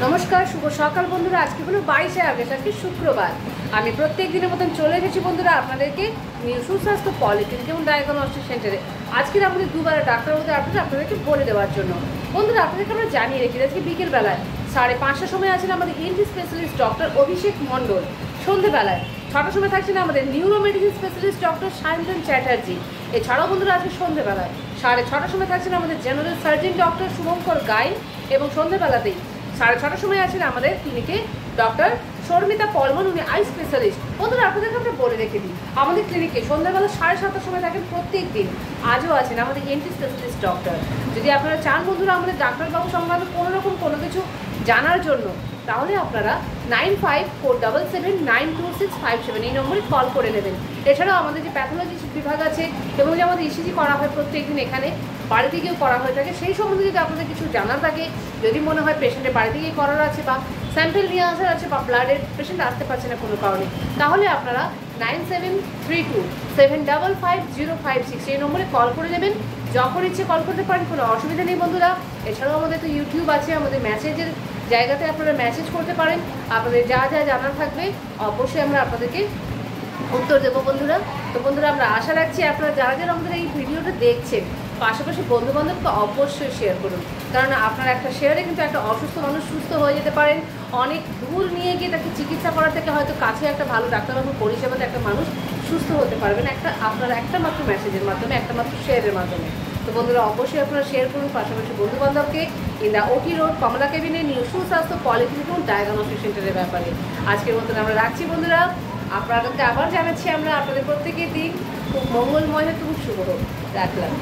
নমস্কার, শুভ সকাল বন্ধুরা। আজকে হলো 22শে আগস্ট, আজকে শুক্রবার। আমি প্রত্যেক দিনের মতন চলে এসেছি বন্ধুরা আপনাদেরকে নিউ সুস্বাস্থ্য পলিক্লিনিক এবং ডায়াগনস্টিক সেন্টারে। আজকের আমাদের দুবার ডাক্তারবাবুদের আপনাদেরকে বলে দেওয়ার জন্য বন্ধুরা আপনাদেরকে আমরা জানিয়ে রেখি আজকে বিকেলবেলায় 5:30টার সময় আছেন আমাদের ENT specialist doctor Abhishek Mondal. সন্ধ্যেবেলায় 6টার সময় থাকছেন আমাদের neuro medicine specialist doctor Sayantan Chatterjee. এছাড়াও বন্ধুরা আজকে সন্ধ্যেবেলায় 6:30টার সময় থাকছেন আমাদের general surgeon doctor Subhankar Gain এবং সন্ধ্যেবেলাতেই 6:30টার সময় আছেন আমাদের ক্লিনিকে ডক্টর শর্মিতা পলমান, উনি আই স্পেশালিস্ট। বন্ধুরা আপনাদেরকে আমরা বলে রেখে দিই আমাদের ক্লিনিকে সন্ধ্যাবেলা 7:30টার সময় থাকেন প্রত্যেক দিন। আজও আছেন আমাদের এন্টি স্পেশালিস্ট ডক্টর। যদি আপনারা চান বন্ধুরা আমাদের ডাক্তারবাবু সংক্রান্ত কোনো কিছু জানার জন্য, তাহলে আপনারা 9547792657 এই নম্বরে কল করে নেবেন। এছাড়াও আমাদের যে প্যাথোলজি বিভাগ আছে এবং যে আমাদের ইসিজি করা হয় প্রত্যেকদিন এখানে, বাড়িতে গিয়েও করা হয়ে থাকে, সেই সম্বন্ধে যদি আপনাদের কিছু জানার থাকে, যদি মনে হয় পেশেন্টের বাড়িতে গিয়ে করার আছে বা স্যাম্পেল নিয়ে আসার আছে বা ব্লাডের পেশেন্ট আসতে পারছে না কোনো কারণে, তাহলে আপনারা 9732755056 এই নম্বরে কল করে নেবেন। যখন ইচ্ছে কল করতে পারেন, কোনো অসুবিধা নেই বন্ধুরা। এছাড়াও আমাদের তো ইউটিউব আছে, আমাদের মেসেজের জায়গাতে আপনারা মেসেজ করতে পারেন। আপনাদের যা যা জানার থাকবে অবশ্যই আমরা আপনাদেরকে উত্তর দেবো বন্ধুরা। তো বন্ধুরা আমরা আশা রাখছি আপনারা যারা যারা আমাদের এই ভিডিওটা দেখছেন, পাশাপাশি বন্ধুবান্ধবকে অবশ্যই শেয়ার করুন। কারণ আপনার একটা শেয়ারে কিন্তু একটা অসুস্থ মানুষ সুস্থ হয়ে যেতে পারেন। অনেক দূর নিয়ে গিয়ে তাকে চিকিৎসা করা থেকে হয়তো কাছে একটা ভালো ডাক্তারবাবুর পরিষেবাতে একটা মানুষ সুস্থ হতে পারবেন আপনার একটা মাত্র মেসেজের মাধ্যমে, একটা মাত্র শেয়ারের মাধ্যমে। তো বন্ধুরা অবশ্যই আপনারা শেয়ার করুন পাশাপাশি বন্ধুবান্ধবকে ইন দ্য ওটি রোড কমলা কেবিনে নিউ সুস্বাস্থ্য পলিক্লিনিক এবং ডায়াগনস্টিক সেন্টারের ব্যাপারে। আজকের মতন আমরা রাখছি বন্ধুরা। আপনাদেরকে আবার জানাচ্ছি আমরা আপনাদের প্রত্যেকের দিন খুব মঙ্গলময় হোক, খুব শুভ হোক। রাখলাম।